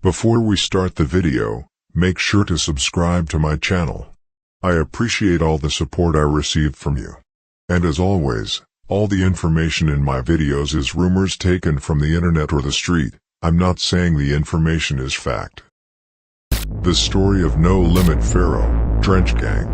Before we start the video, make sure to subscribe to my channel. I appreciate all the support I received from you. And as always, all the information in my videos is rumors taken from the internet or the street. I'm not saying the information is fact. The story of No Limit Faro, DrenchGang.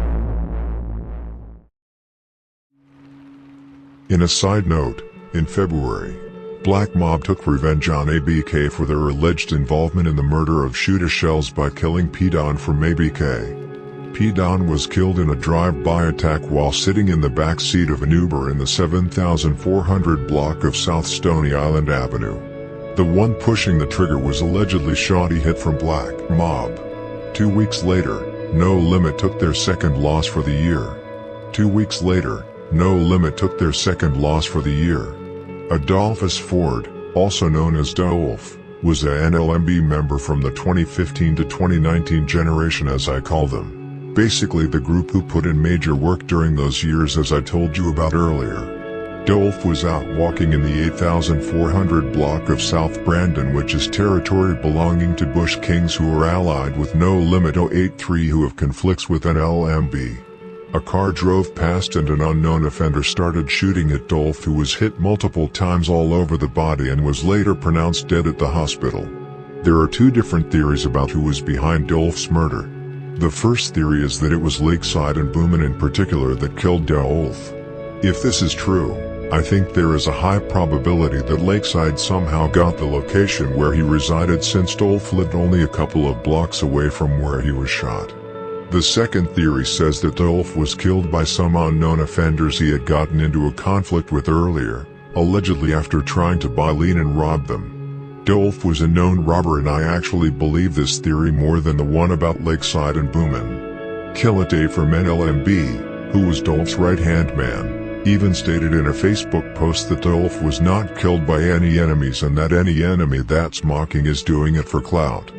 In a side note, in February, Black Mob took revenge on ABK for their alleged involvement in the murder of Shooter Shells by killing Pt2 from ABK. Pt2 was killed in a drive-by attack while sitting in the back seat of an Uber in the 7400 block of South Stony Island Avenue. The one pushing the trigger was allegedly shot. He hit from Black Mob. 2 weeks later, No Limit took their second loss for the year. 2 weeks later, No Limit took their second loss for the year. Adolphus Ford, also known as Dolph, was a NLMB member from the 2015 to 2019 generation, as I call them. Basically the group who put in major work during those years, as I told you about earlier. Dolph was out walking in the 8400 block of South Brandon, which is territory belonging to Bush Kings, who are allied with No Limit 083, who have conflicts with NLMB. A car drove past and an unknown offender started shooting at Dolph, who was hit multiple times all over the body and was later pronounced dead at the hospital. There are two different theories about who was behind Dolph's murder. The first theory is that it was Lakeside and Boomin in particular that killed Dolph. If this is true, I think there is a high probability that Lakeside somehow got the location where he resided, since Dolph lived only a couple of blocks away from where he was shot. The second theory says that Dolph was killed by some unknown offenders he had gotten into a conflict with earlier, allegedly after trying to buy lean and rob them. Dolph was a known robber, and I actually believe this theory more than the one about Lakeside and Boomin. Pt2 from NLMB, who was Dolph's right-hand man, even stated in a Facebook post that Dolph was not killed by any enemies, and that any enemy that's mocking is doing it for clout.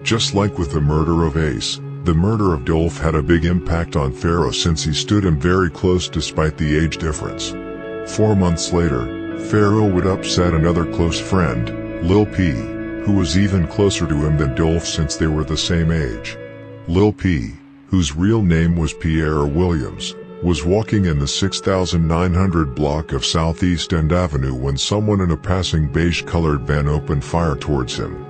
Just like with the murder of Ace, the murder of Dolph had a big impact on Faro, since he stood him very close despite the age difference. 4 months later, Faro would upset another close friend, Lil P, who was even closer to him than Dolph since they were the same age. Lil P, whose real name was Pierre Williams, was walking in the 6900 block of Southeast End Avenue when someone in a passing beige-colored van opened fire towards him.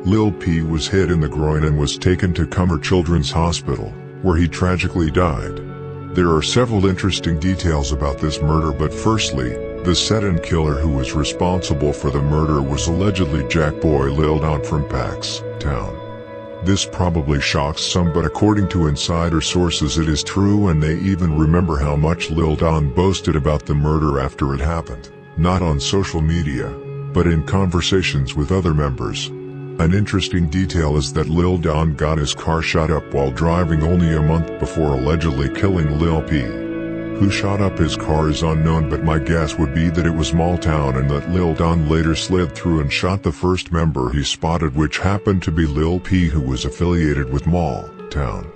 Lil P was hit in the groin and was taken to Cumber Children's Hospital, where he tragically died. There are several interesting details about this murder, but firstly, the set-in killer who was responsible for the murder was allegedly Jackboy Lil Don from Pax Town. This probably shocks some, but according to insider sources it is true, and they even remember how much Lil Don boasted about the murder after it happened, not on social media, but in conversations with other members. An interesting detail is that Lil Don got his car shot up while driving only a month before allegedly killing Lil P, Who shot up his car is unknown, but my guess would be that it was Maltown and that Lil Don later slid through and shot the first member he spotted, which happened to be Lil P, who was affiliated with Maltown.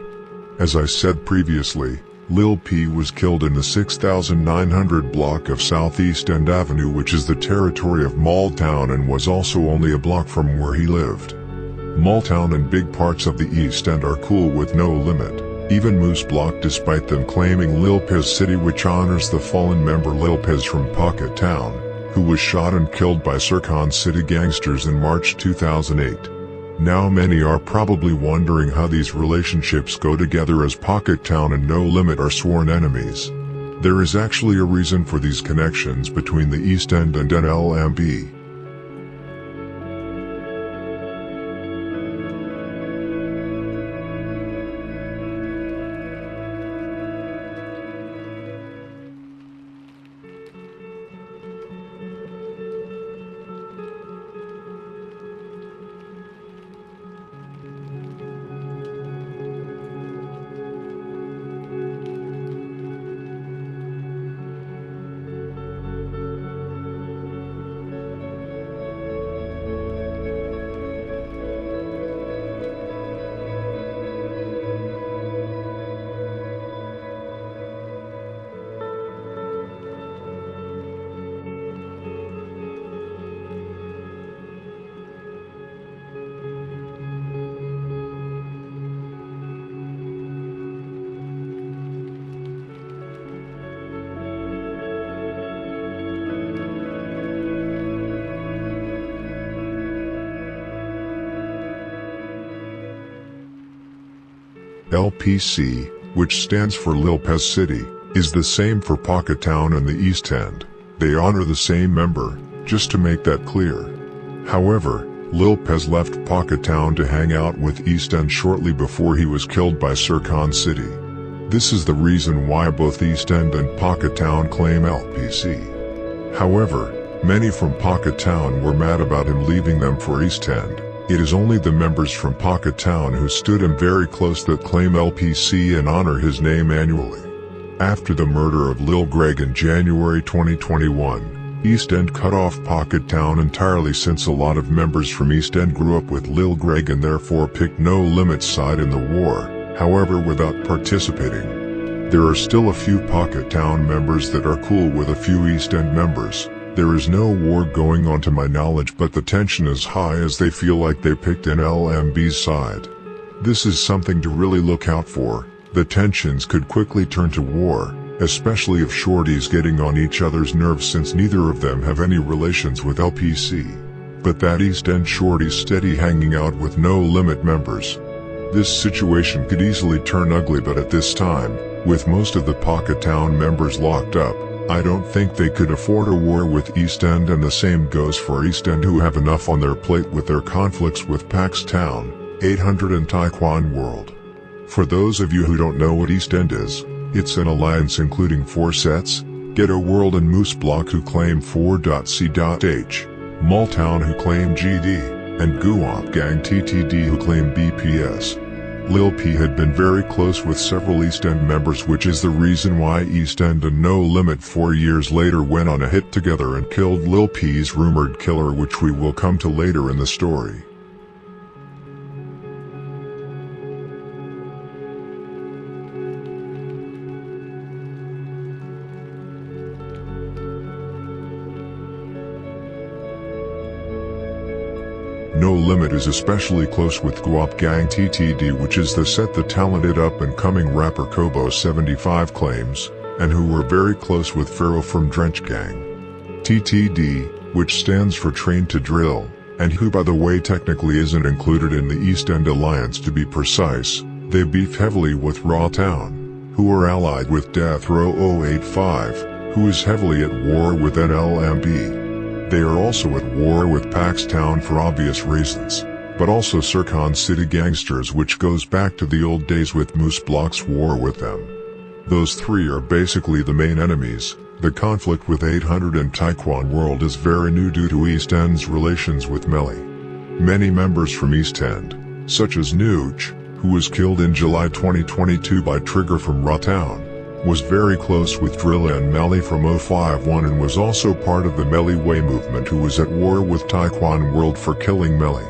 As I said previously, Lil P was killed in the 6900 block of Southeast End Avenue, which is the territory of Maltown and was also only a block from where he lived. Maltown and big parts of the East End are cool with No Limit, even Moose Block, despite them claiming Lil Pez City, which honors the fallen member Lil Pez from Pocket Town, who was shot and killed by Sircon City gangsters in March 2008. Now many are probably wondering how these relationships go together, as Pocket Town and No Limit are sworn enemies. There is actually a reason for these connections between the East End and NLMB. LPC, which stands for Lil Pez City, is the same for Pocket Town and the East End. They honor the same member, just to make that clear. However, Lil Pez left Pocket Town to hang out with East End shortly before he was killed by Sircon City. This is the reason why both East End and Pocket Town claim LPC. However, many from Pocket Town were mad about him leaving them for East End. It is only the members from Pocket Town who stood him very close that claim LPC and honor his name annually. After the murder of Lil Greg in January 2021, East End cut off Pocket Town entirely, since a lot of members from East End grew up with Lil Greg and therefore picked No Limit's side in the war, however without participating. There are still a few Pocket Town members that are cool with a few East End members. There is no war going on to my knowledge, but the tension is high as they feel like they picked NLMB's side. This is something to really look out for. The tensions could quickly turn to war, especially if shorties getting on each other's nerves, since neither of them have any relations with LPC. But that East End shorty steady hanging out with No Limit members. This situation could easily turn ugly, but at this time, with most of the Pocket Town members locked up, I don't think they could afford a war with East End, and the same goes for East End, who have enough on their plate with their conflicts with Pax Town, 800 and Taekwon World. For those of you who don't know what East End is, it's an alliance including 4 sets, Ghetto World and Moose Block, who claim 4.C.H, Maltown, who claim GD, and Guwap Gang TTD, who claim BPS. Lil P had been very close with several East End members, which is the reason why East End and No Limit 4 years later went on a hit together and killed Lil P's rumored killer, which we will come to later in the story. No Limit is especially close with Guwap Gang TTD, which is the set the talented up-and-coming rapper Kobo 75 claims, and who were very close with Faro from DrenchGang. TTD, which stands for Train to Drill, and who by the way technically isn't included in the East End Alliance to be precise, they beef heavily with Raw Town, who are allied with Death Row 085, who is heavily at war with NLMB. They are also at war with Pax Town for obvious reasons, but also Sircon City gangsters, which goes back to the old days with Moose Block's war with them. Those three are basically the main enemies. The conflict with 800 and Taekwon World is very new due to East End's relations with Melly. Many members from East End, such as Nuge, who was killed in July 2022 by Trigger from Raw Town, was very close with Drilla and Melly from 051 and was also part of the Melly Way movement, who was at war with Taekwon World for killing Melly.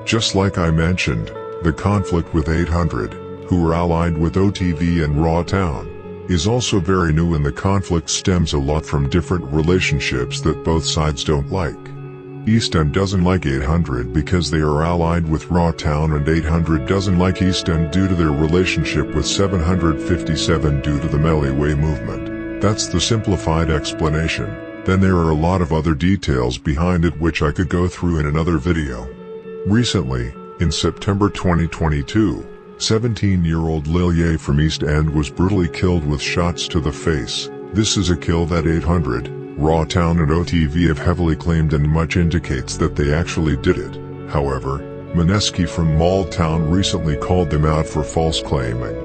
Just like I mentioned, the conflict with 800, who were allied with OTV and Raw Town, is also very new, and the conflict stems a lot from different relationships that both sides don't like. East End doesn't like 800 because they are allied with Raw Town, and 800 doesn't like East End due to their relationship with 757 due to the Melly Way movement. That's the simplified explanation. Then there are a lot of other details behind it which I could go through in another video. Recently, in September 2022, 17-year-old Lil Ye from East End was brutally killed with shots to the face. This is a kill that 800, Raw Town and OTV have heavily claimed, and much indicates that they actually did it. However, Mineski from Mall Town recently called them out for false claiming.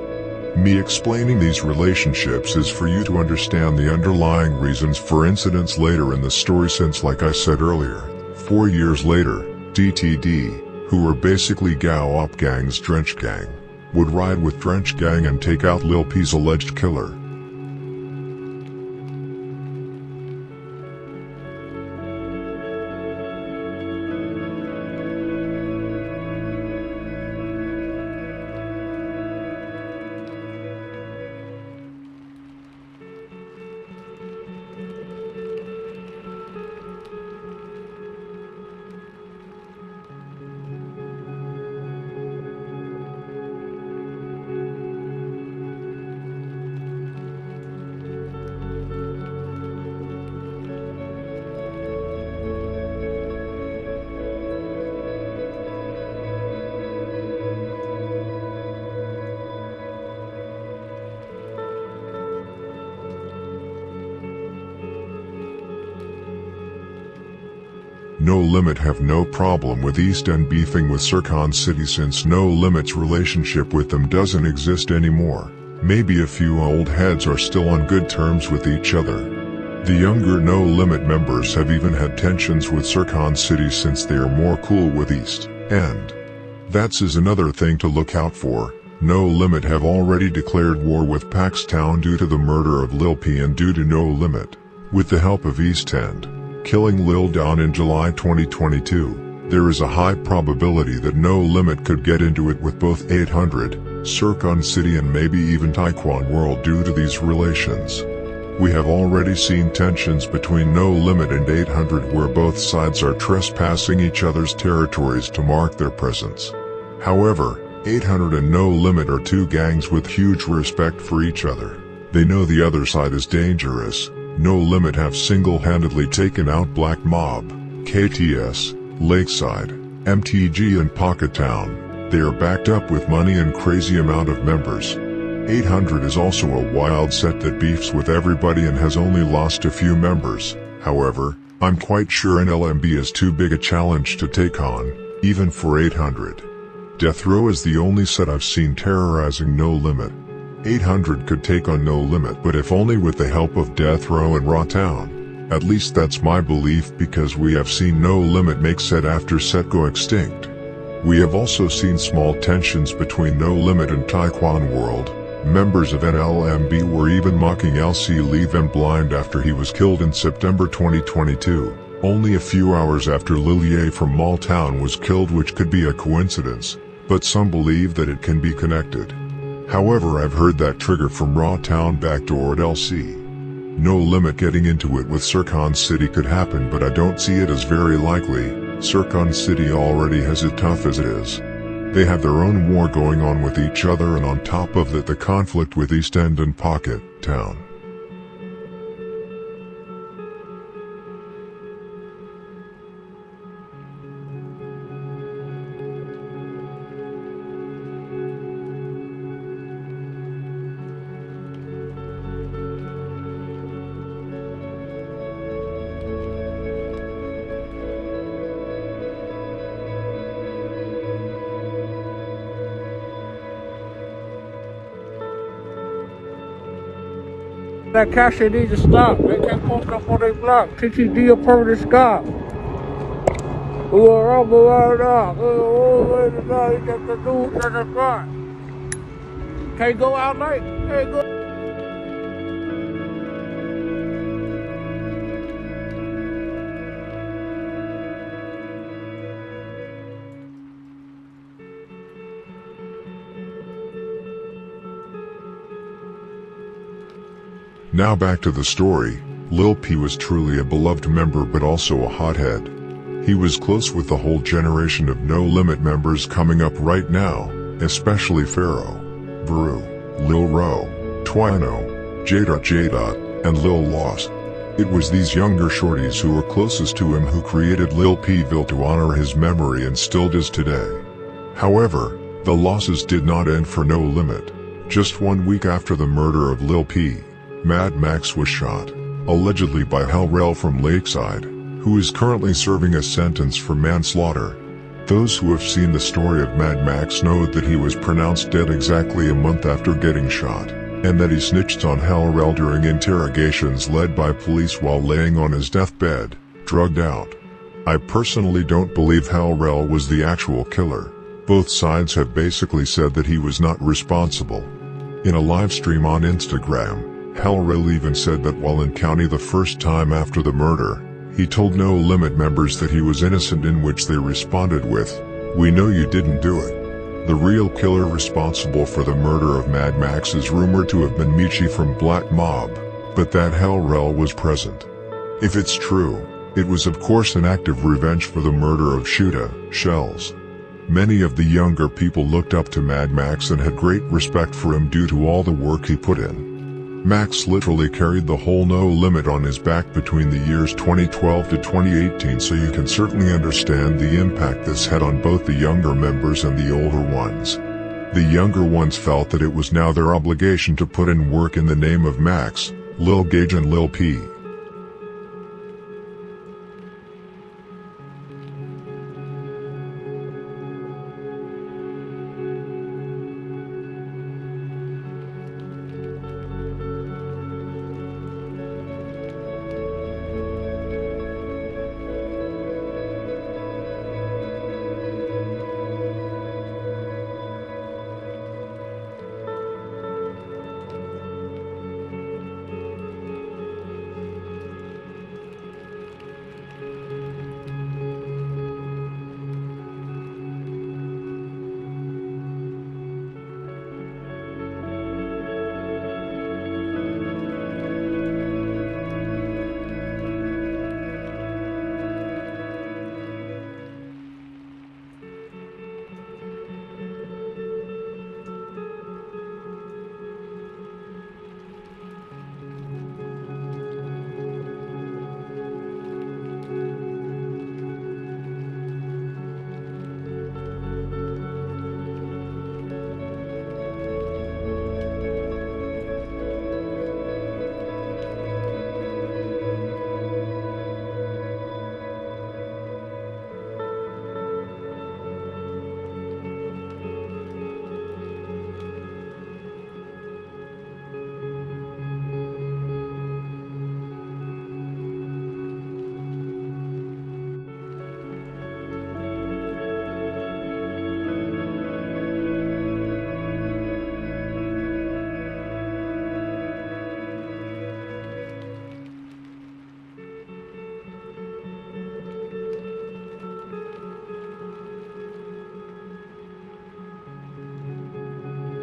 Me explaining these relationships is for you to understand the underlying reasons for incidents later in the story, since like I said earlier, 4 years later, DTD, who were basically Gao Op Gang's DrenchGang, would ride with DrenchGang and take out Lil P's alleged killer. No Limit have no problem with East End beefing with Sircon City, since No Limit's relationship with them doesn't exist anymore. Maybe a few old heads are still on good terms with each other. The younger No Limit members have even had tensions with Sircon City since they are more cool with East End. That's another thing to look out for. No Limit have already declared war with Paxtown due to the murder of Lil P, and due to No Limit, with the help of East End, killing Lil Don in July 2022, there is a high probability that No Limit could get into it with both 800, Sircon City, and maybe even Taekwon World due to these relations. We have already seen tensions between No Limit and 800 where both sides are trespassing each other's territories to mark their presence. However, 800 and No Limit are two gangs with huge respect for each other. They know the other side is dangerous. No Limit have single-handedly taken out Black Mob, KTS, Lakeside, MTG and Pocket Town. They are backed up with money and crazy amount of members. 800 is also a wild set that beefs with everybody and has only lost a few members. However, I'm quite sure NLMB is too big a challenge to take on, even for 800. Death Row is the only set I've seen terrorizing No Limit. 800 could take on No Limit, but if only with the help of Death Row and Raw Town. At least that's my belief, because we have seen No Limit make set after set go extinct. We have also seen small tensions between No Limit and Taekwon World. Members of NLMB were even mocking LC Leave and Blind after he was killed in September 2022, only a few hours after Lil Ye from Mall Town was killed, which could be a coincidence, but some believe that it can be connected. However, I've heard that trigger from Raw Town backdoored LC. No Limit getting into it with Sircon City could happen, but I don't see it as very likely. Sircon City already has it tough as it is. They have their own war going on with each other, and on top of that the conflict with East End and Pocket Town. That cashier needs to stop. They can't post up on their block. TTD a permanent stop. We will rumble right now. You got the news at the front. Can't go out late. Can't go. Now back to the story. Lil P was truly a beloved member but also a hothead. He was close with the whole generation of No Limit members coming up right now, especially Faro, Brew, Lil Ro, Twino, J. and Lil Lost. It was these younger shorties who were closest to him who created Lil P-ville to honor his memory and still does today. However, the losses did not end for No Limit. Just 1 week after the murder of Lil P, Mad Max was shot, allegedly by Hell Rel from Lakeside, who is currently serving a sentence for manslaughter. Those who have seen the story of Mad Max know that he was pronounced dead exactly a month after getting shot, and that he snitched on Hell Rel during interrogations led by police while laying on his deathbed, drugged out. I personally don't believe Hell Rel was the actual killer. Both sides have basically said that he was not responsible. In a live stream on Instagram, Hell Rel even said that while in county the first time after the murder, he told No Limit members that he was innocent, in which they responded with, "We know you didn't do it." The real killer responsible for the murder of Mad Max is rumored to have been Michi from Black Mob, but that Hell Rel was present. If it's true, it was of course an act of revenge for the murder of Shooter Shells. Many of the younger people looked up to Mad Max and had great respect for him due to all the work he put in. Max literally carried the whole No Limit on his back between the years 2012 to 2018, so you can certainly understand the impact this had on both the younger members and the older ones. The younger ones felt that it was now their obligation to put in work in the name of Max, Lil Gage and Lil P.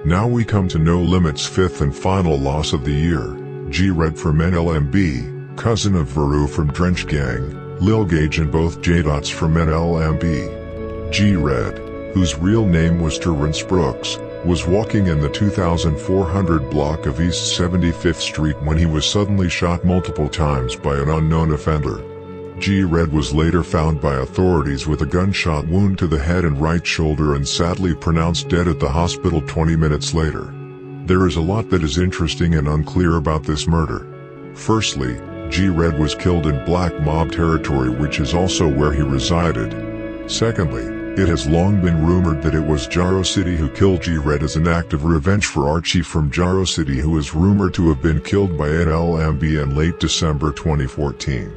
Now we come to No Limit's fifth and final loss of the year. G-Red from NLMB, cousin of Faro from DrenchGang, Lil Gage and both J-Dots from NLMB. G-Red, whose real name was Terrence Brooks, was walking in the 2400 block of East 75th Street when he was suddenly shot multiple times by an unknown offender. G-Red was later found by authorities with a gunshot wound to the head and right shoulder and sadly pronounced dead at the hospital 20 minutes later. There is a lot that is interesting and unclear about this murder. Firstly, G-Red was killed in Black Mob territory, which is also where he resided. Secondly, it has long been rumored that it was Jaro City who killed G-Red as an act of revenge for Archie from Jaro City, who is rumored to have been killed by NLMB in late December 2014.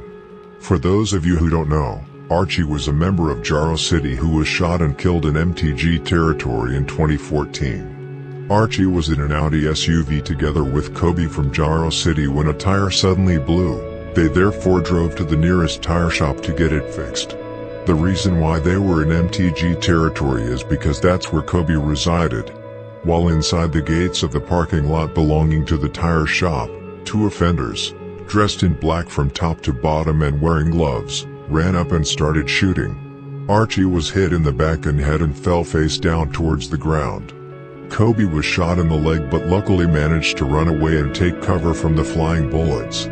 For those of you who don't know, Archie was a member of Jaro City who was shot and killed in MTG territory in 2014. Archie was in an Audi SUV together with Kobe from Jaro City when a tire suddenly blew. They therefore drove to the nearest tire shop to get it fixed. The reason why they were in MTG territory is because that's where Kobe resided. While inside the gates of the parking lot belonging to the tire shop, Two offenders, dressed in black from top to bottom and wearing gloves, ran up and started shooting. Archie was hit in the back and head and fell face down towards the ground. Kobe was shot in the leg but luckily managed to run away and take cover from the flying bullets.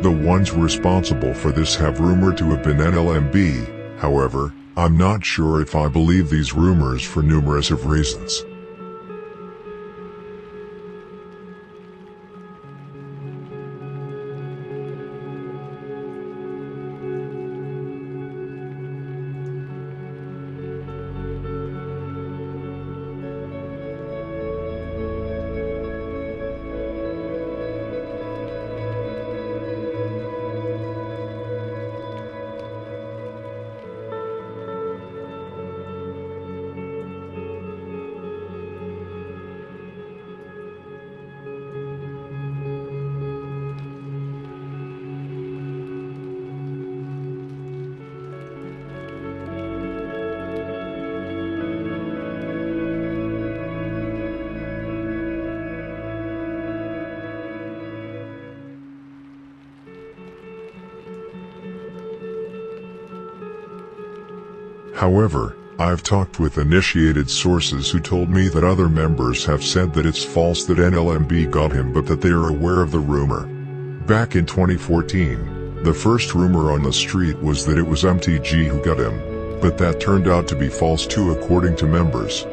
The ones responsible for this have rumored to have been NLMB, however, I'm not sure if I believe these rumors for numerous of reasons. However, I've talked with initiated sources who told me that other members have said that it's false that NLMB got him but that they are aware of the rumor. Back in 2014, the first rumor on the street was that it was MTG who got him, but that turned out to be false too according to members.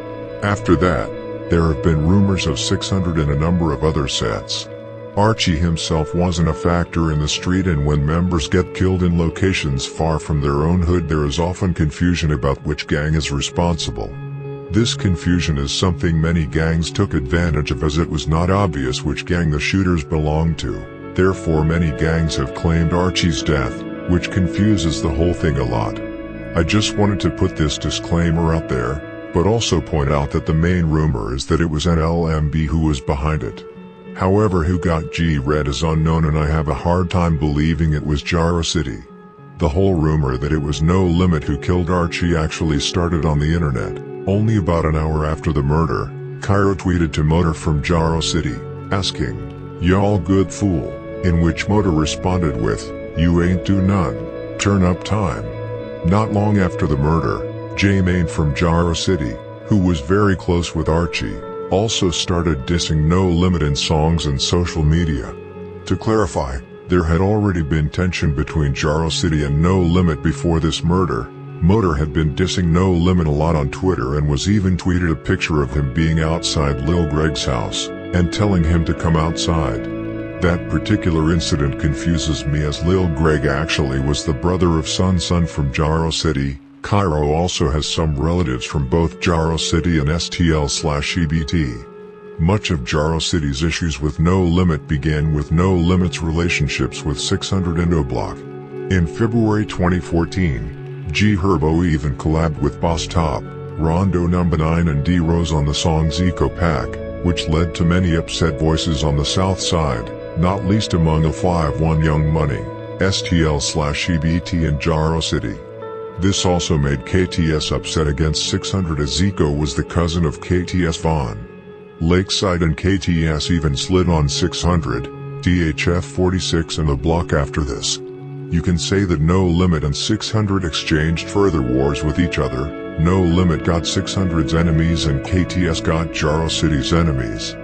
After that, there have been rumors of 600 and a number of other sets. Archie himself wasn't a factor in the street, and when members get killed in locations far from their own hood there is often confusion about which gang is responsible. This confusion is something many gangs took advantage of as it was not obvious which gang the shooters belonged to, therefore many gangs have claimed Archie's death, which confuses the whole thing a lot. I just wanted to put this disclaimer out there, but also point out that the main rumor is that it was NLMB who was behind it. However, who got G-Red is unknown and I have a hard time believing it was Jaro City. The whole rumor that it was No Limit who killed Archie actually started on the internet. Only about an hour after the murder, Cairo tweeted to Motor from Jaro City, asking, "Y'all good fool," in which Motor responded with, "You ain't do none, turn up time." Not long after the murder, J-Main from Jaro City, who was very close with Archie, also started dissing No Limit in songs and social media. To clarify, there had already been tension between Jaro City and No Limit before this murder. Motor had been dissing No Limit a lot on Twitter and was even tweeted a picture of him being outside Lil Greg's house, and telling him to come outside. That particular incident confuses me as Lil Greg actually was the brother of Sun from Jaro City. Cairo also has some relatives from both Jaro City and STL/EBT. Much of Jaro City's issues with No Limit began with No Limit's relationships with 600 Indoblock. In February 2014, G-Herbo even collabed with Boss Top, Rondo No. 9 and D-Rose on the song Zico Pack, which led to many upset voices on the south side, not least among the 5-1 Young Money, STL/EBT and Jaro City. This also made KTS upset against 600 as Zico was the cousin of KTS Vaughn. Lakeside and KTS even slid on 600, DHF 46 and the block after this. You can say that No Limit and 600 exchanged further wars with each other. No Limit got 600's enemies and KTS got Jaro City's enemies.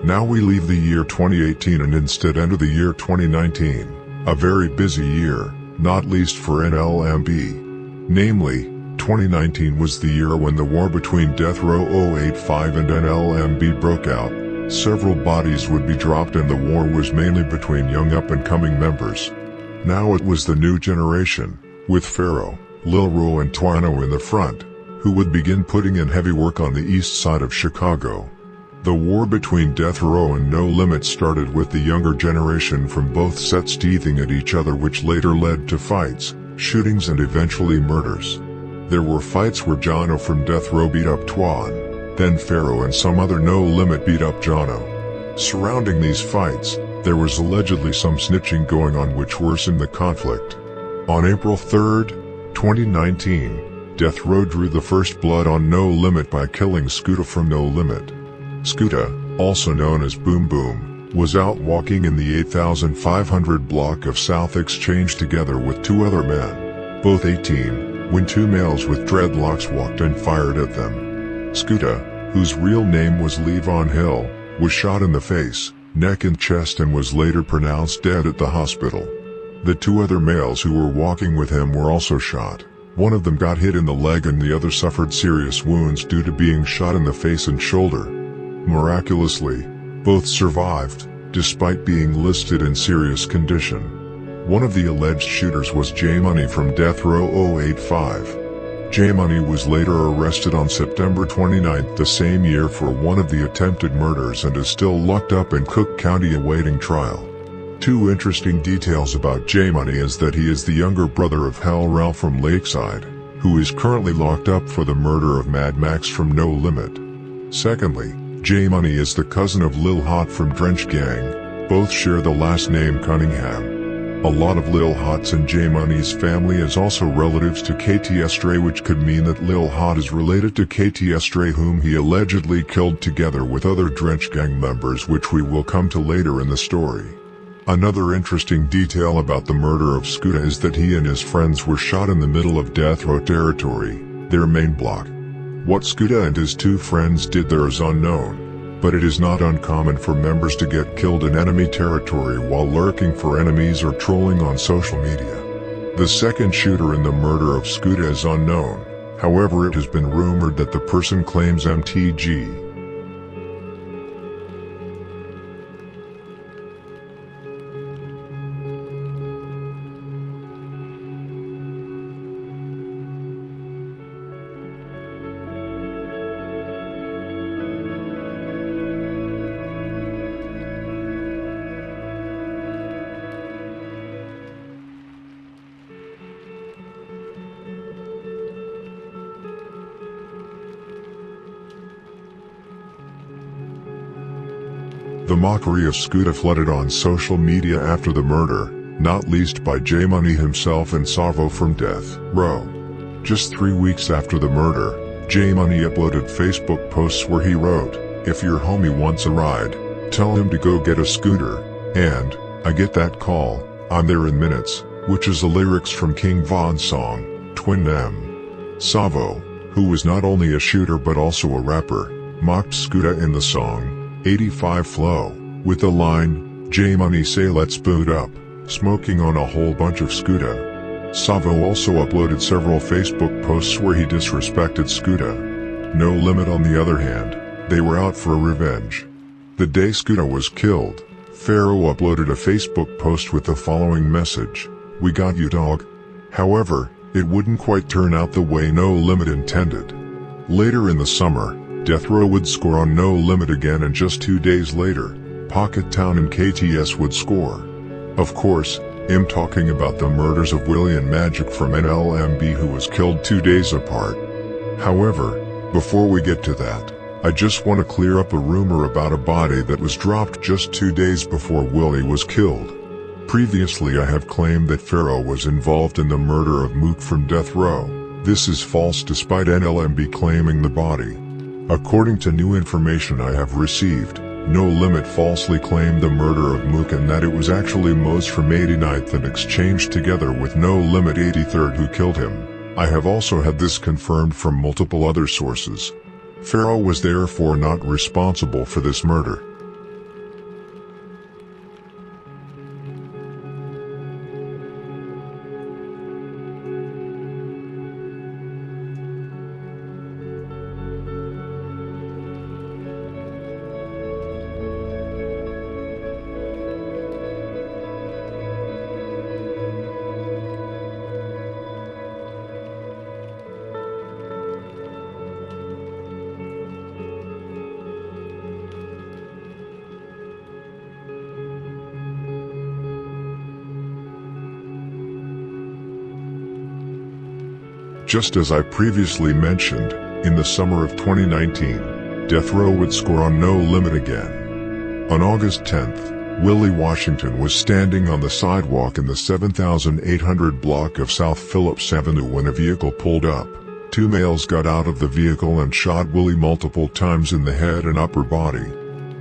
Now we leave the year 2018 and instead enter the year 2019, a very busy year, not least for NLMB. Namely, 2019 was the year when the war between Death Row 085 and NLMB broke out. Several bodies would be dropped and the war was mainly between young up-and-coming members. Now it was the new generation, with Faro, Lil Ro and Twano in the front. who would begin putting in heavy work on the east side of Chicago. The war between Death Row and No Limit started with the younger generation from both sets teething at each other, which later led to fights, shootings and eventually murders. There were fights where Jono from Death Row beat up Twan, then Faro and some other No Limit beat up Jono. Surrounding these fights, there was allegedly some snitching going on which worsened the conflict. On April 3, 2019, Death Row drew the first blood on No Limit by killing Scooter from No Limit. Scooter, also known as Boom Boom, was out walking in the 8500 block of South Exchange together with two other men, both 18, when two males with dreadlocks walked and fired at them. Scooter, whose real name was Levon Hill, was shot in the face, neck and chest and was later pronounced dead at the hospital. The two other males who were walking with him were also shot. One of them got hit in the leg and the other suffered serious wounds due to being shot in the face and shoulder. Miraculously, both survived, despite being listed in serious condition. One of the alleged shooters was J Money from Death Row 085. J Money was later arrested on September 29 the same year for one of the attempted murders and is still locked up in Cook County awaiting trial. Two interesting details about J Money is that he is the younger brother of Hell Ralph from Lakeside, who is currently locked up for the murder of Mad Max from No Limit. Secondly, J Money is the cousin of Lil Hot from DrenchGang. Both share the last name Cunningham. A lot of Lil Hot's and J Money's family is also relatives to Kt2, which could mean that Lil Hot is related to Kt2, whom he allegedly killed together with other DrenchGang members, which we will come to later in the story. Another interesting detail about the murder of Scooter is that he and his friends were shot in the middle of Death Row territory, their main block. What Scooter and his two friends did there is unknown, but it is not uncommon for members to get killed in enemy territory while lurking for enemies or trolling on social media. The second shooter in the murder of Scooter is unknown, however it has been rumored that the person claims MTG. The mockery of Scooter flooded on social media after the murder, not least by J Money himself and Savo from Death Row. Just 3 weeks after the murder, J Money uploaded Facebook posts where he wrote, "If your homie wants a ride, tell him to go get a scooter," and, "I get that call, I'm there in minutes," which is the lyrics from King Von's song, Twin M. Savo, who was not only a shooter but also a rapper, mocked Scooter in the song 85 Flow, with the line, "J Money say let's boot up, smoking on a whole bunch of Scooter." Savo also uploaded several Facebook posts where he disrespected Scooter. No Limit on the other hand, they were out for revenge. The day Scooter was killed, Faro uploaded a Facebook post with the following message, "We got you dog." However, it wouldn't quite turn out the way No Limit intended. Later in the summer, Death Row would score on No Limit again, and just 2 days later, Pocket Town and KTS would score. Of course, I'm talking about the murders of Willie and Magic from NLMB, who was killed 2 days apart. However, before we get to that, I just want to clear up a rumor about a body that was dropped just 2 days before Willie was killed. Previously I have claimed that Faro was involved in the murder of Mook from Death Row. This is false despite NLMB claiming the body. According to new information I have received, No Limit falsely claimed the murder of Mook and that it was actually Mose from 89th and exchanged together with No Limit 83rd who killed him. I have also had this confirmed from multiple other sources. Faro was therefore not responsible for this murder. Just as I previously mentioned, in the summer of 2019, Death Row would score on No Limit again. On August 10th, Willie Washington was standing on the sidewalk in the 7800 block of South Phillips Avenue when a vehicle pulled up. Two males got out of the vehicle and shot Willie multiple times in the head and upper body.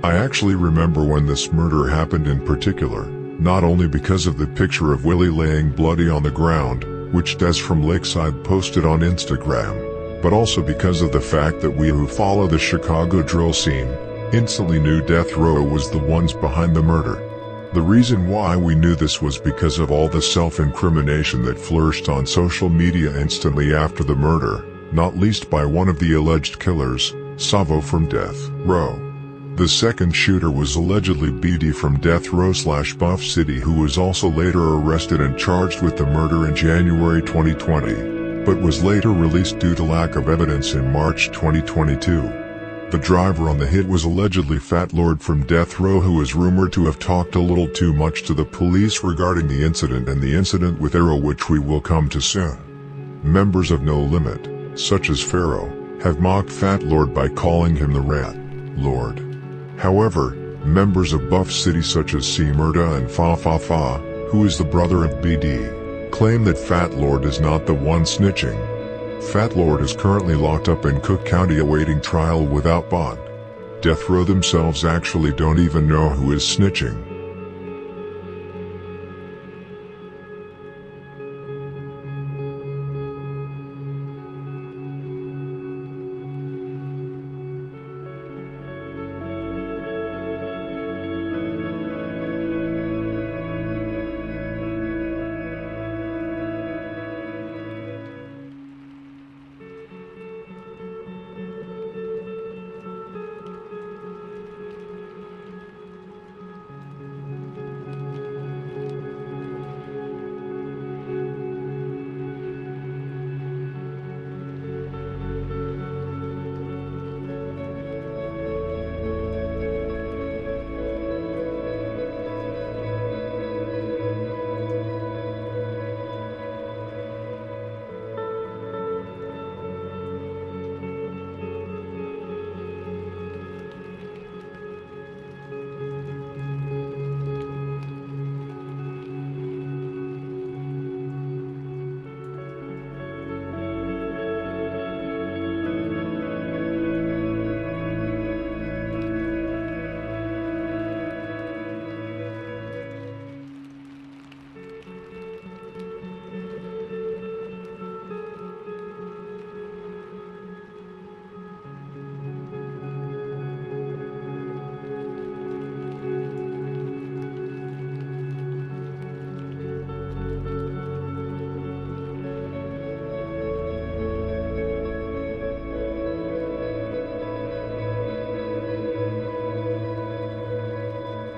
I actually remember when this murder happened in particular, not only because of the picture of Willie laying bloody on the ground, which Des from Lakeside posted on Instagram, but also because of the fact that we who follow the Chicago drill scene instantly knew Death Row was the ones behind the murder. The reason why we knew this was because of all the self-incrimination that flourished on social media instantly after the murder, not least by one of the alleged killers, Savo from Death Row. The second shooter was allegedly BD from Death Row/Buff City, who was also later arrested and charged with the murder in January 2020, but was later released due to lack of evidence in March 2022. The driver on the hit was allegedly Fat Lord from Death Row, who is rumored to have talked a little too much to the police regarding the incident and the incident with Faro, which we will come to soon. Members of No Limit, such as Faro, have mocked Fat Lord by calling him the Rat Lord. However, members of Buff City such as C Murda and Fa, who is the brother of BD, claim that Fat Lord is not the one snitching. Fat Lord is currently locked up in Cook County awaiting trial without bond. Death Row themselves actually don't even know who is snitching.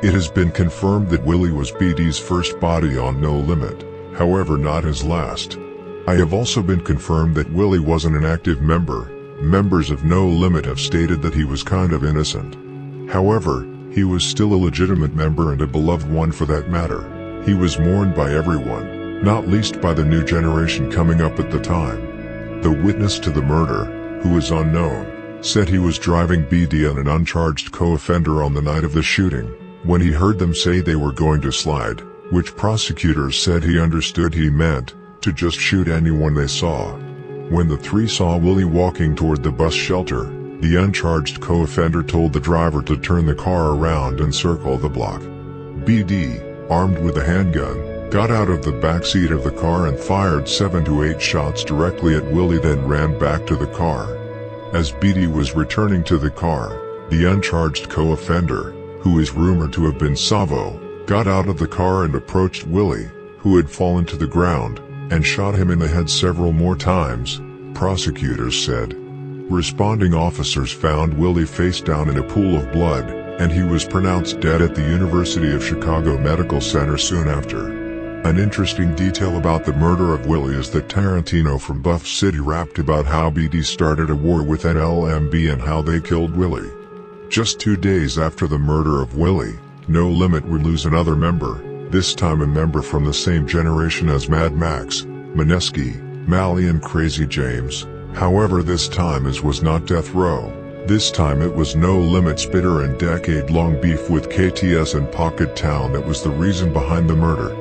It has been confirmed that Willie was BD's first body on No Limit, however not his last. I have also been confirmed that Willie wasn't an active member. Members of No Limit have stated that he was kind of innocent. However, he was still a legitimate member and a beloved one for that matter. He was mourned by everyone, not least by the new generation coming up at the time. The witness to the murder, who is unknown, said he was driving BD and an uncharged co-offender on the night of the shooting, when he heard them say they were going to slide, which prosecutors said he understood he meant to just shoot anyone they saw. When the three saw Willie walking toward the bus shelter, the uncharged co-offender told the driver to turn the car around and circle the block. BD, armed with a handgun, got out of the back seat of the car and fired 7 to 8 shots directly at Willie, then ran back to the car. As BD was returning to the car, the uncharged co-offender, who is rumored to have been Savo, got out of the car and approached Willie, who had fallen to the ground, and shot him in the head several more times, prosecutors said. Responding officers found Willie face down in a pool of blood, and he was pronounced dead at the University of Chicago Medical Center soon after. An interesting detail about the murder of Willie is that Tarantino from Buff City rapped about how BD started a war with NLMB and how they killed Willie. Just 2 days after the murder of Willie, No Limit would lose another member, this time a member from the same generation as Mad Max, Mineski, Mally and Crazy James. However, this time it was not death row. This time it was No Limit's bitter and decade-long beef with KTS and Pocket Town that was the reason behind the murder.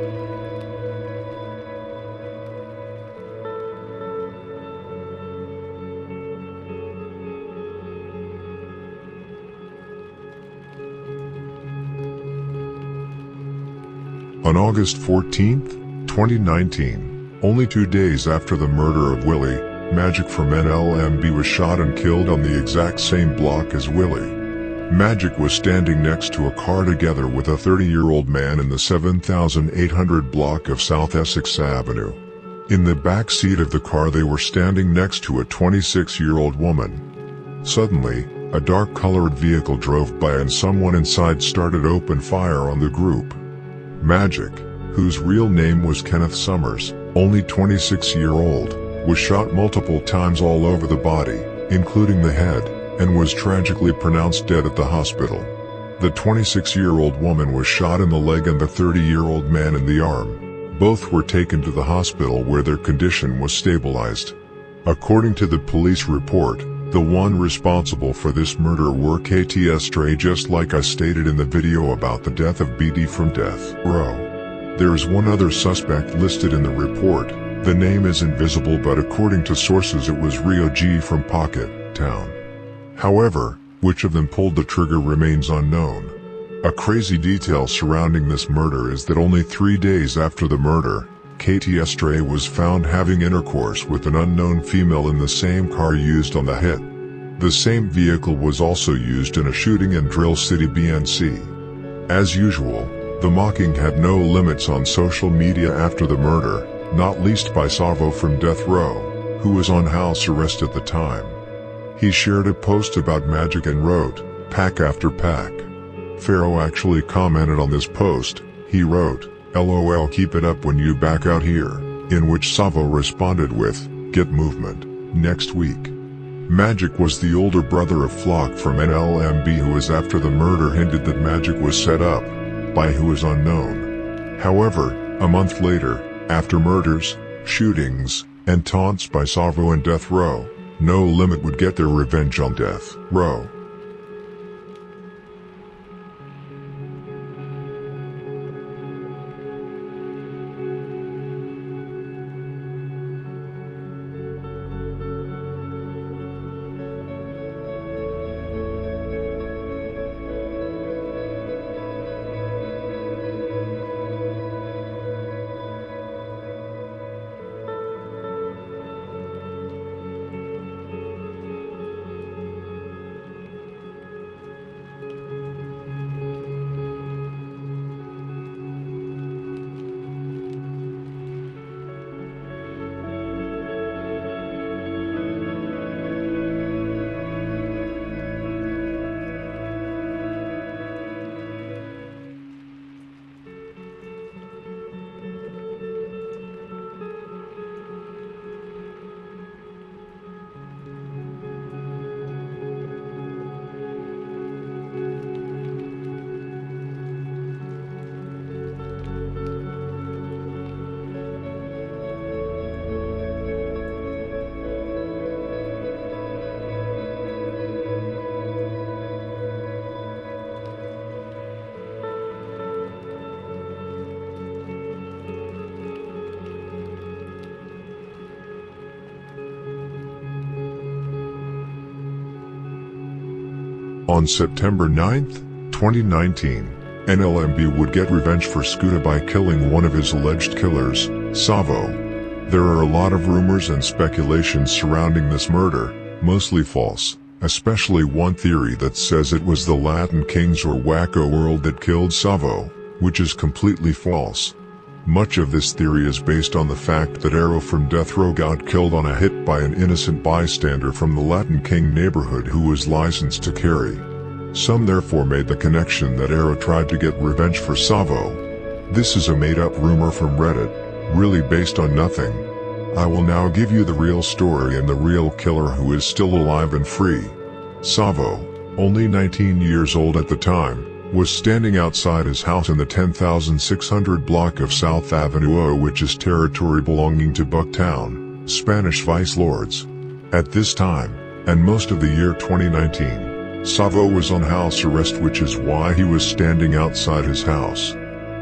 On August 14, 2019, only 2 days after the murder of Willie, Magic from NLMB was shot and killed on the exact same block as Willie. Magic was standing next to a car together with a 30-year-old man in the 7800 block of South Essex Avenue. In the back seat of the car they were standing next to a 26-year-old woman. Suddenly, a dark-colored vehicle drove by and someone inside started open fire on the group. Magic, whose real name was Kenneth Summers, only 26-year-old, was shot multiple times all over the body, including the head, and was tragically pronounced dead at the hospital. The 26-year-old woman was shot in the leg and the 30-year-old man in the arm. Both were taken to the hospital where their condition was stabilized. According to the police report, the one responsible for this murder were KTS Stray, just like I stated in the video about the death of BD from death row. There is one other suspect listed in the report. The name is invisible, but according to sources it was Rio G from Pocket Town. However, which of them pulled the trigger remains unknown. A crazy detail surrounding this murder is that only 3 days after the murder, KTS Stray was found having intercourse with an unknown female in the same car used on the hit. The same vehicle was also used in a shooting in Drill City, BNC. As usual, the mocking had no limits on social media after the murder, not least by Savo from Death Row, who was on house arrest at the time. He shared a post about Magic and wrote, "Pack after pack." Faro actually commented on this post. He wrote, "LOL, keep it up when you back out here," in which Savo responded with, "Get movement, next week." Magic was the older brother of Flock from NLMB, who is after the murder hinted that Magic was set up by who is unknown. However, a month later, after murders, shootings, and taunts by Savo and Death Row, No Limit would get their revenge on Death Row. On September 9, 2019, NLMB would get revenge for Scooter by killing one of his alleged killers, Savo. There are a lot of rumors and speculations surrounding this murder, mostly false, especially one theory that says it was the Latin Kings or Wacko World that killed Savo, which is completely false. Much of this theory is based on the fact that Arrow from Death Row got killed on a hit by an innocent bystander from the Latin King neighborhood who was licensed to carry. Some therefore made the connection that Arrow tried to get revenge for Savo. This is a made-up rumor from Reddit, really based on nothing. I will now give you the real story and the real killer who is still alive and free. Savo, only 19 years old at the time, was standing outside his house in the 10,600 block of South Avenue O, which is territory belonging to Bucktown, Spanish vice lords. At this time, and most of the year 2019, Savo was on house arrest, which is why he was standing outside his house.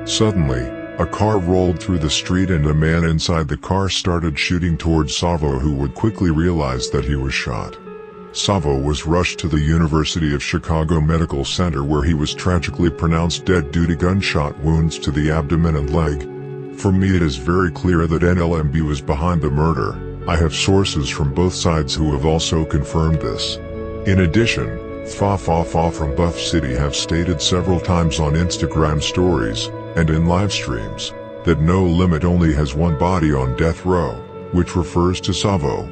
Suddenly, a car rolled through the street and a man inside the car started shooting towards Savo, who would quickly realize that he was shot. Savo was rushed to the University of Chicago Medical Center, where he was tragically pronounced dead due to gunshot wounds to the abdomen and leg. For me, it is very clear that NLMB was behind the murder. I have sources from both sides who have also confirmed this. In addition, Fa from Buff City have stated several times on Instagram stories, and in live streams, that No Limit only has one body on death row, which refers to Savo.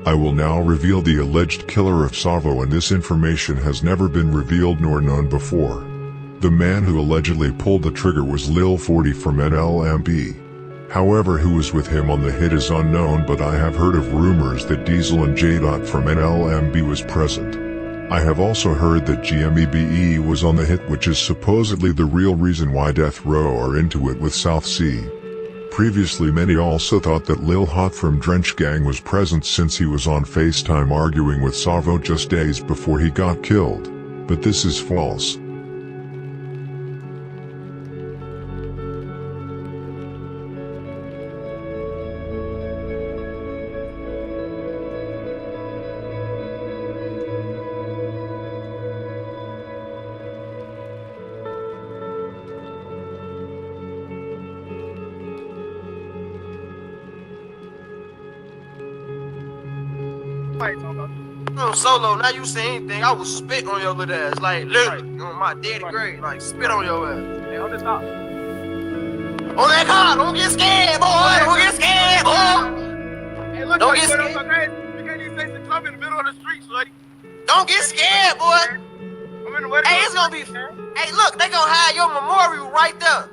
I will now reveal the alleged killer of Savo, and this information has never been revealed nor known before. The man who allegedly pulled the trigger was Lil 40 from NLMB. However, who was with him on the hit is unknown, but I have heard of rumors that Diesel and J. from NLMB was present. I have also heard that GMEBE was on the hit, which is supposedly the real reason why Death Row are into it with South Sea. Previously, many also thought that Lil Hot from DrenchGang was present, since he was on FaceTime arguing with Savo just days before he got killed. But this is false. I'm solo, now you say anything, I will spit on your little ass. Like, literally, on my daddy grade, like, spit on your ass. Hey, on this car. On that car, don't get scared, boy! Don't get scared, boy! Hey, look, don't get scared. So crazy. You can't even say some club in the middle of the street, buddy. Don't get scared, boy! I'm in the wedding. Hey, it's gonna be. Hey, look, they gonna hide your memorial right there.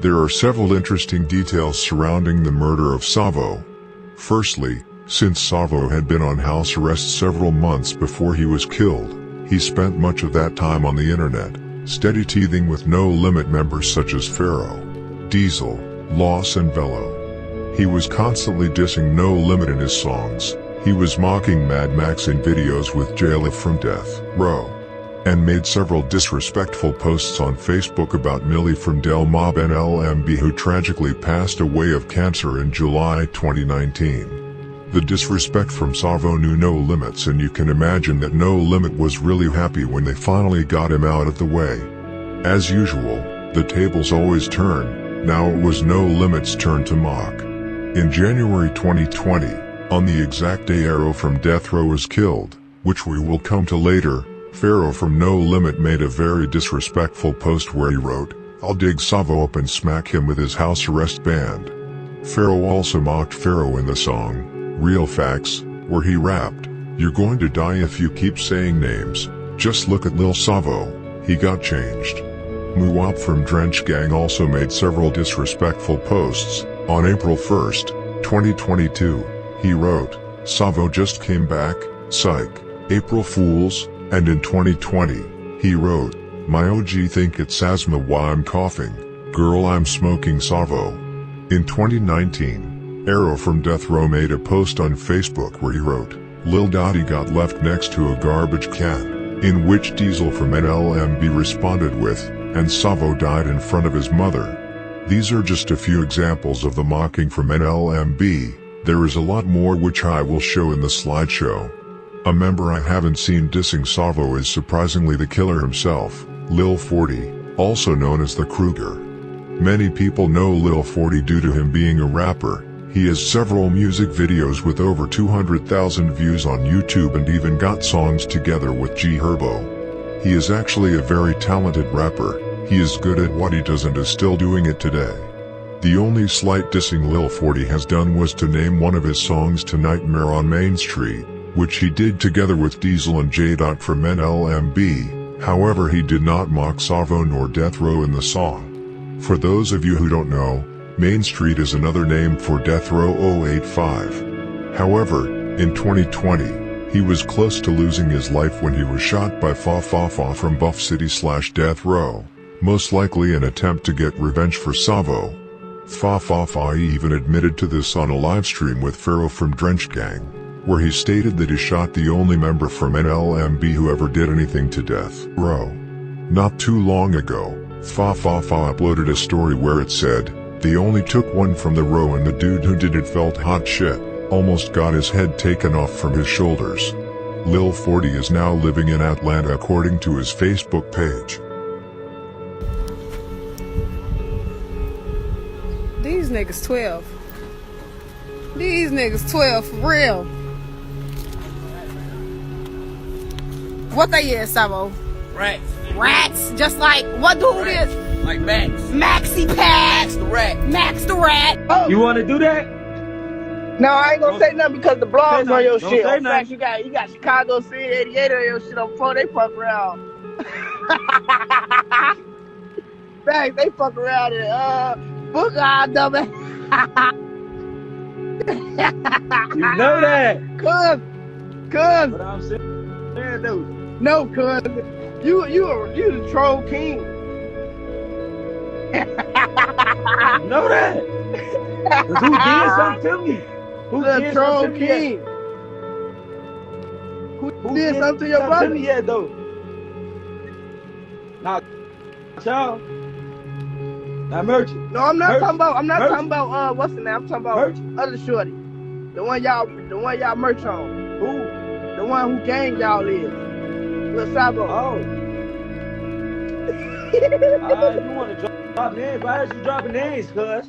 There are several interesting details surrounding the murder of Savo. Firstly, since Savo had been on house arrest several months before he was killed, he spent much of that time on the internet, steady teething with No Limit members such as Faro, Diesel, Loss and Velo. He was constantly dissing No Limit in his songs. He was mocking Mad Max in videos with J. from Death Row, and made several disrespectful posts on Facebook about Millie from Del Mob NLMB, who tragically passed away of cancer in July 2019. The disrespect from Savo knew no limits, and you can imagine that No Limit was really happy when they finally got him out of the way. As usual, the tables always turn. Now it was No Limit's turn to mock. In January 2020, on the exact day Arrow from Death Row was killed, which we will come to later, Faro from No Limit made a very disrespectful post where he wrote, "I'll dig Savo up and smack him with his house arrest band." Faro also mocked Faro in the song, Real Facts, where he rapped, "You're going to die if you keep saying names. Just look at Lil Savo, he got changed." Muwap from DrenchGang also made several disrespectful posts. On April 1st, 2022, he wrote, "Savo just came back, psych, April Fools." And in 2020, he wrote, "My OG think it's asthma why I'm coughing, girl I'm smoking Savo." In 2019, Arrow from Death Row made a post on Facebook where he wrote, "Lil Dottie got left next to a garbage can," in which Diesel from NLMB responded with, "And Savo died in front of his mother." These are just a few examples of the mocking from NLMB. There is a lot more which I will show in the slideshow. A member I haven't seen dissing Savo is surprisingly the killer himself, Lil 40, also known as the Kruger. Many people know Lil 40 due to him being a rapper. He has several music videos with over 200,000 views on YouTube and even got songs together with G Herbo. He is actually a very talented rapper. He is good at what he does and is still doing it today. The only slight dissing Lil 40 has done was to name one of his songs to Nightmare on Main Street, which he did together with Diesel and J. from NLMB. However, he did not mock Savo nor Death Row in the song. For those of you who don't know, Main Street is another name for Death Row 085. However, in 2020, he was close to losing his life when he was shot by Fa from Buff City / Death Row, most likely an attempt to get revenge for Savo. Fa even admitted to this on a livestream with Faro from DrenchGang, where he stated that he shot the only member from NLMB who ever did anything to Death Row. Not too long ago, Fa uploaded a story where it said, "They only took one from the row and the dude who did it felt hot shit, almost got his head taken off from his shoulders." Lil 40 is now living in Atlanta according to his Facebook page. These niggas 12. These niggas 12 for real. What they is, Savo? Rats. Rats? Just like, what dude is? Like Max. Maxi Pad. Max the rat. Max the Rat. Oh. You want to do that? No, I ain't gonna say nothing because the blogs on your Don't shit. say In fact, you got Chicago City 88 on your shit on before they fuck around. Fact, they fuck around and book our dumbass. You know that. Cuz. But I'm saying though. No, cuz. You the troll king. Know that. Who did something to me? Who The did troll something to me king. yet? Who did something to your something brother? to me yet though? Nah, y'all. Now Merchant. No, I'm not Merch. talking about. I'm not Merch. talking about. What's the name? I'm talking about Merch. other shorty. The one y'all merch on. Who? The one who gang y'all is. Lil Sabo. Oh. You want to drop names? Why is you dropping names, cuz?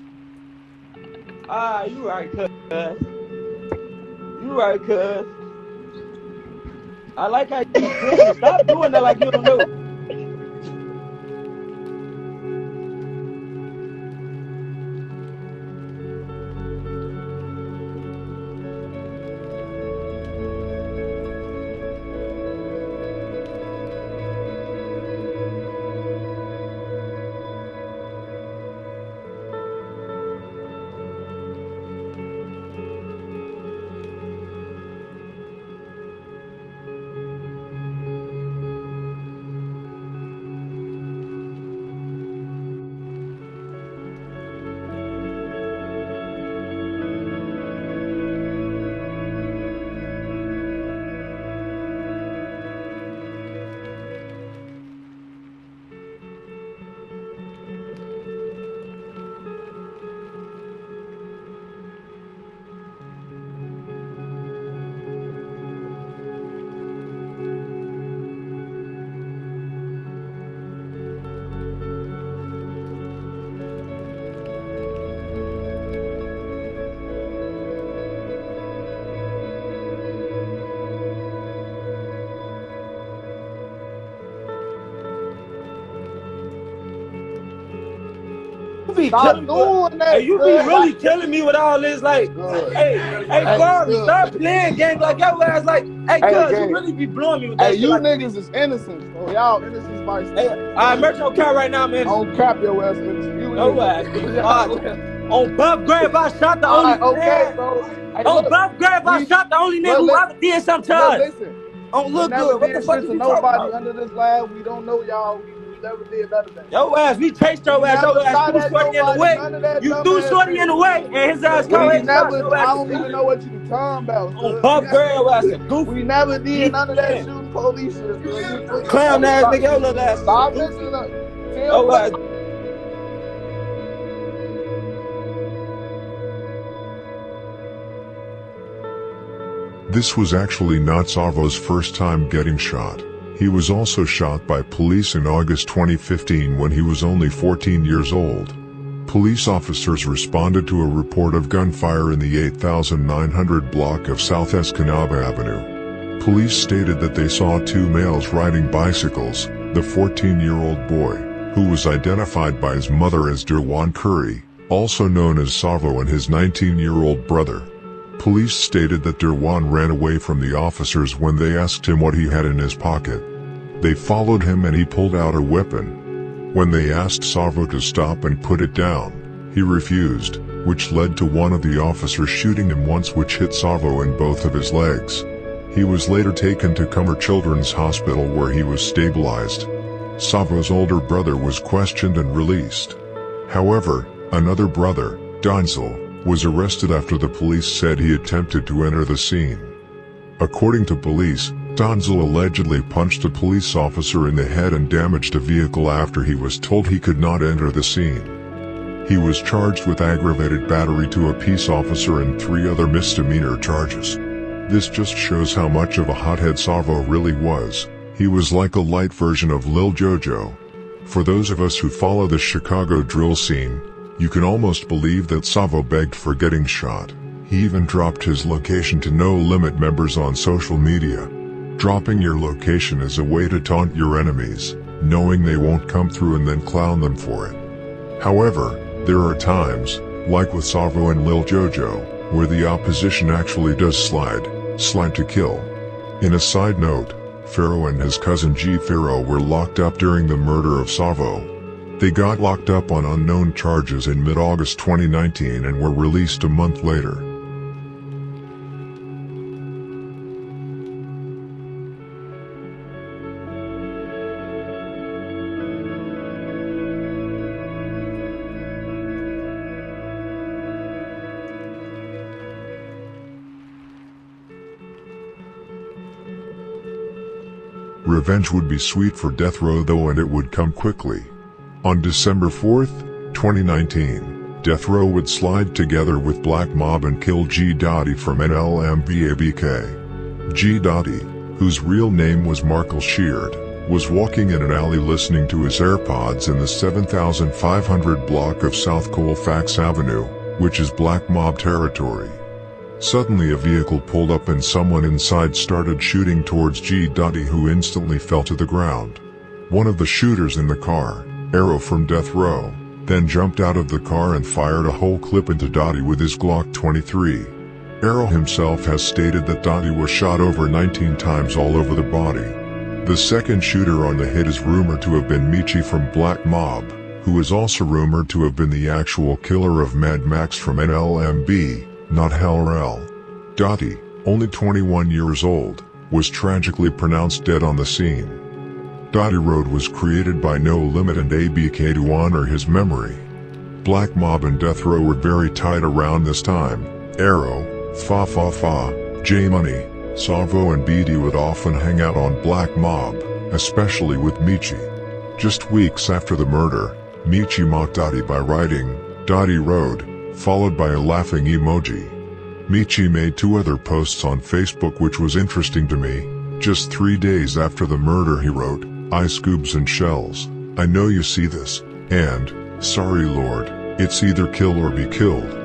You right, cuz. You right, cuz. I like how you doing it. Stop doing that like you don't know. Be Stop doing that. You be really killing me with all this, like, hey, Garvey, stop playing games like your ass, like, hey, cuz, you really be blowing me with that. Hey, you like, niggas is innocent, so y'all innocent by hey, I merch on count right now, man. don't cap your ass innocent. You No ass. On Buff Grab, I shot the only. okay, bro. Hey, On look, Buff Grab, I shot the only nigga who ever did something to us. listen. Don't look We never good. What did the fuck shit is to you talking nobody about? under this lab. We don't know y'all. We never did none of that. Your ass, we chased your ass. Your ass threw Shorty in the way. You threw Shorty in the way, and his ass caught his shot. I don't even know what you talking about. On Buff Grab, ass a goofy. We never did none of that shooting police shit. Clown ass nigga, your little ass. Stop listening to Your ass. This was actually not Savo's first time getting shot. He was also shot by police in August 2015 when he was only 14 years old. Police officers responded to a report of gunfire in the 8900 block of South Escanaba Avenue. Police stated that they saw two males riding bicycles, the 14-year-old boy, who was identified by his mother as Derwan Curry, also known as Savo, and his 19-year-old brother. Police stated that Derwan ran away from the officers when they asked him what he had in his pocket. They followed him and he pulled out a weapon. When they asked Savo to stop and put it down, he refused, which led to one of the officers shooting him once, which hit Savo in both of his legs. He was later taken to Cumber Children's Hospital where he was stabilized. Savo's older brother was questioned and released. However, another brother, Donzel, was arrested after the police said he attempted to enter the scene. According to police, Donzel allegedly punched a police officer in the head and damaged a vehicle after he was told he could not enter the scene. He was charged with aggravated battery to a peace officer and 3 other misdemeanor charges. This just shows how much of a hothead Savo really was. He was like a light version of Lil Jojo. For those of us who follow the Chicago drill scene, you can almost believe that Savo begged for getting shot. He even dropped his location to No Limit members on social media. Dropping your location is a way to taunt your enemies, knowing they won't come through and then clown them for it. However, there are times, like with Savo and Lil Jojo, where the opposition actually does slide to kill. In a side note, Faro and his cousin G. Faro were locked up during the murder of Savo. They got locked up on unknown charges in mid-August 2019 and were released a month later. Revenge would be sweet for Death Row though, and it would come quickly. On December 4th, 2019, Death Row would slide together with Black Mob and kill G. Dottie from NLMVABK. G. Dottie, whose real name was Markel Sheard, was walking in an alley listening to his AirPods in the 7500 block of South Colfax Avenue, which is Black Mob territory. Suddenly a vehicle pulled up and someone inside started shooting towards G. Dottie, who instantly fell to the ground. One of the shooters in the car, Arrow from Death Row, then jumped out of the car and fired a whole clip into Dottie with his Glock 23. Arrow himself has stated that Dottie was shot over 19 times all over the body. The second shooter on the hit is rumored to have been Michi from Black Mob, who is also rumored to have been the actual killer of Mad Max from NLMB, not Hell-Rel. Dottie, only 21 years old, was tragically pronounced dead on the scene. Dottie Road was created by No Limit and ABK to honor his memory. Black Mob and Death Row were very tight around this time. Arrow, J-Money, Savo and BD would often hang out on Black Mob, especially with Michi. Just weeks after the murder, Michi mocked Dottie by writing, "Dottie Road," followed by a laughing emoji. Michi made 2 other posts on Facebook which was interesting to me. Just 3 days after the murder he wrote, "Ice Scoobs and Shells, I know you see this," and, "Sorry Lord, it's either kill or be killed."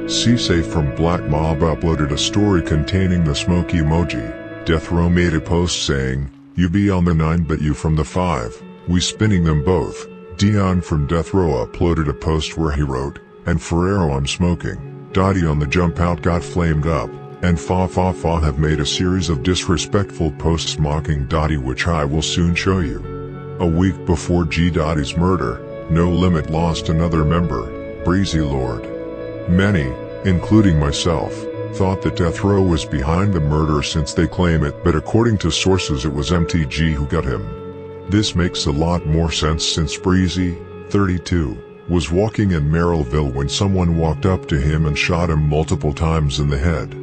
C-Safe from Black Mob uploaded a story containing the smoke emoji. Death Row made a post saying, "You be on the 9 but you from the 5, we spinning them both." Dion from Death Row uploaded a post where he wrote, "And for Arrow I'm smoking." Dottie on the jump out got flamed up, and Fa have made a series of disrespectful posts mocking Dottie, which I will soon show you. A week before G. Dottie's murder, No Limit lost another member, Breezy Lord. Many, including myself, thought that Death Row was behind the murder since they claim it, but according to sources it was MTG who got him. This makes a lot more sense since Breezy, 32, was walking in Merrillville when someone walked up to him and shot him multiple times in the head.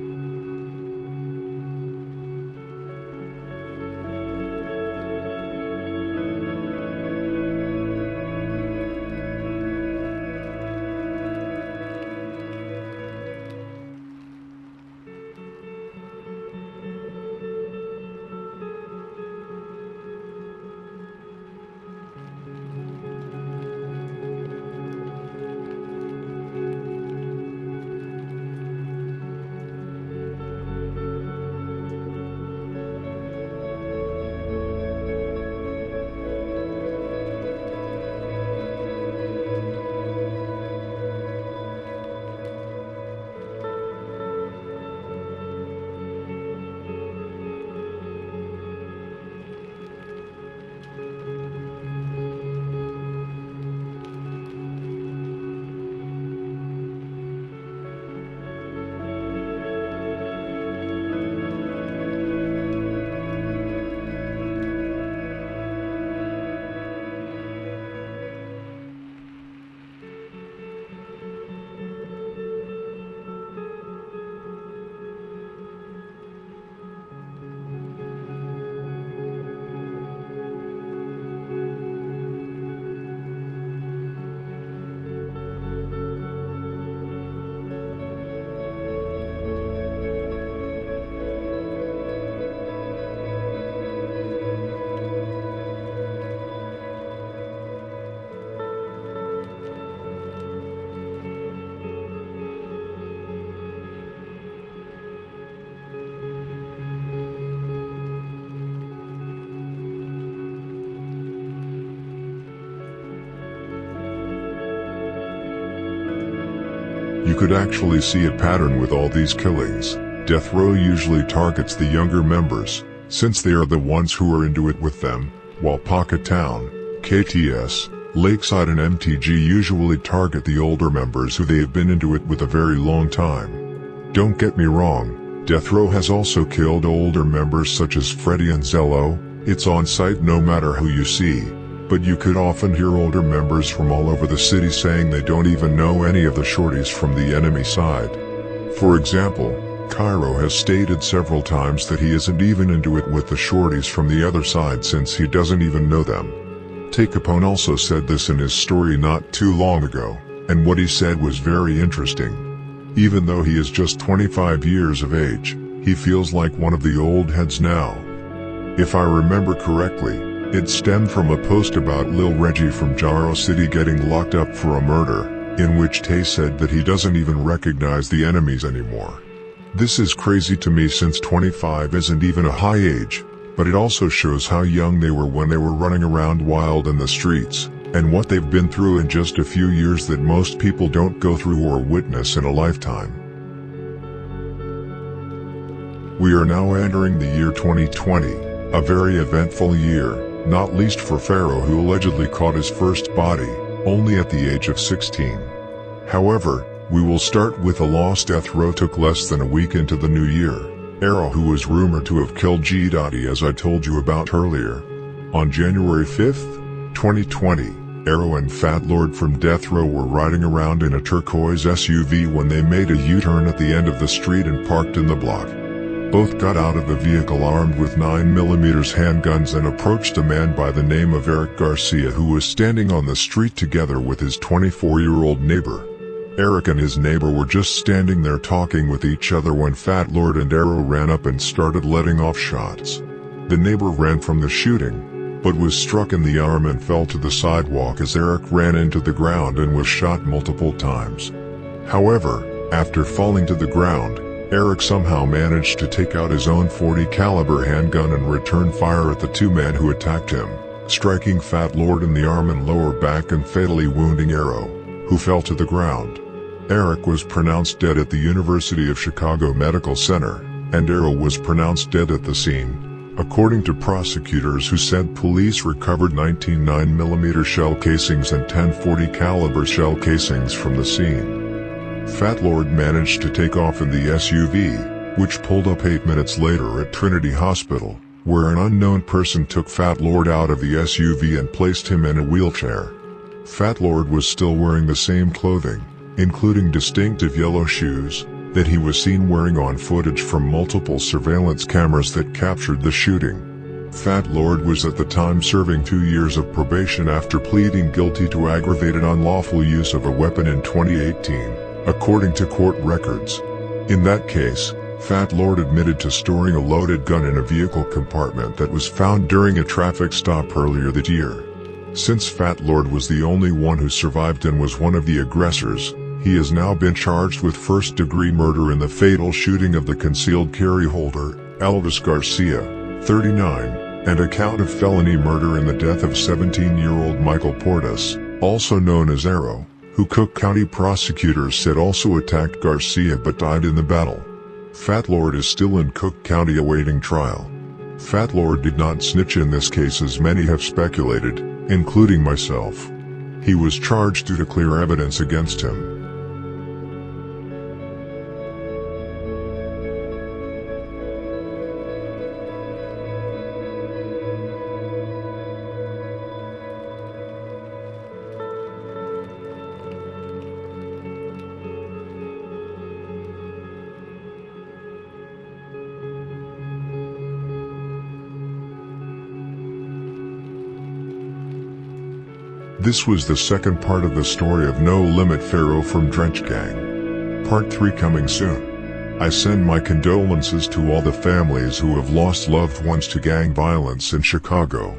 You could actually see a pattern with all these killings. Death Row usually targets the younger members, since they are the ones who are into it with them, while Pocket Town, KTS, Lakeside and MTG usually target the older members who they have been into it with a very long time. Don't get me wrong, Death Row has also killed older members such as Freddy and Zello. It's on site no matter who you see, but you could often hear older members from all over the city saying they don't even know any of the shorties from the enemy side. For example, Cairo has stated several times that he isn't even into it with the shorties from the other side since he doesn't even know them. Tay Capone also said this in his story not too long ago, and what he said was very interesting. Even though he is just 25 years of age, he feels like one of the old heads now. If I remember correctly, it stemmed from a post about Lil Reggie from Jaro City getting locked up for a murder, in which Tay said that he doesn't even recognize the enemies anymore. This is crazy to me since 25 isn't even a high age, but it also shows how young they were when they were running around wild in the streets, and what they've been through in just a few years that most people don't go through or witness in a lifetime. We are now entering the year 2020, a very eventful year, not least for Faro, who allegedly caught his first body, only at the age of 16. However, we will start with a lost. Death Row took less than a week into the new year. Arrow, who was rumored to have killed G. Dottie as I told you about earlier. On January 5th, 2020, Arrow and Fat Lord from Death Row were riding around in a turquoise SUV when they made a U-turn at the end of the street and parked in the block. Both got out of the vehicle armed with 9mm handguns and approached a man by the name of Eric Garcia, who was standing on the street together with his 24-year-old neighbor. Eric and his neighbor were just standing there talking with each other when Fat Lord and Arrow ran up and started letting off shots. The neighbor ran from the shooting, but was struck in the arm and fell to the sidewalk as Eric ran into the ground and was shot multiple times. However, after falling to the ground, Eric somehow managed to take out his own .40 caliber handgun and return fire at the two men who attacked him, striking Fat Lord in the arm and lower back and fatally wounding Arrow, who fell to the ground. Eric was pronounced dead at the University of Chicago Medical Center, and Arrow was pronounced dead at the scene, according to prosecutors who said police recovered 19 9mm shell casings and 10 .40 caliber shell casings from the scene. Fat Lord managed to take off in the SUV, which pulled up 8 minutes later at Trinity Hospital, where an unknown person took Fat Lord out of the SUV and placed him in a wheelchair. Fat Lord was still wearing the same clothing, including distinctive yellow shoes, that he was seen wearing on footage from multiple surveillance cameras that captured the shooting. Fat Lord was at the time serving 2 years of probation after pleading guilty to aggravated unlawful use of a weapon in 2018, according to court records. In that case, Fat Lord admitted to storing a loaded gun in a vehicle compartment that was found during a traffic stop earlier that year. Since Fat Lord was the only one who survived and was one of the aggressors, he has now been charged with first-degree murder in the fatal shooting of the concealed carry holder, Elvis Garcia, 39, and a count of felony murder in the death of 17-year-old Michael Portas, also known as Arrow, who Cook County prosecutors said also attacked Garcia but died in the battle. Fat Lord is still in Cook County awaiting trial. Fat Lord did not snitch in this case as many have speculated, including myself. He was charged due to clear evidence against him. This was the second part of the story of No Limit Faro from DrenchGang. Part 3 coming soon. I send my condolences to all the families who have lost loved ones to gang violence in Chicago.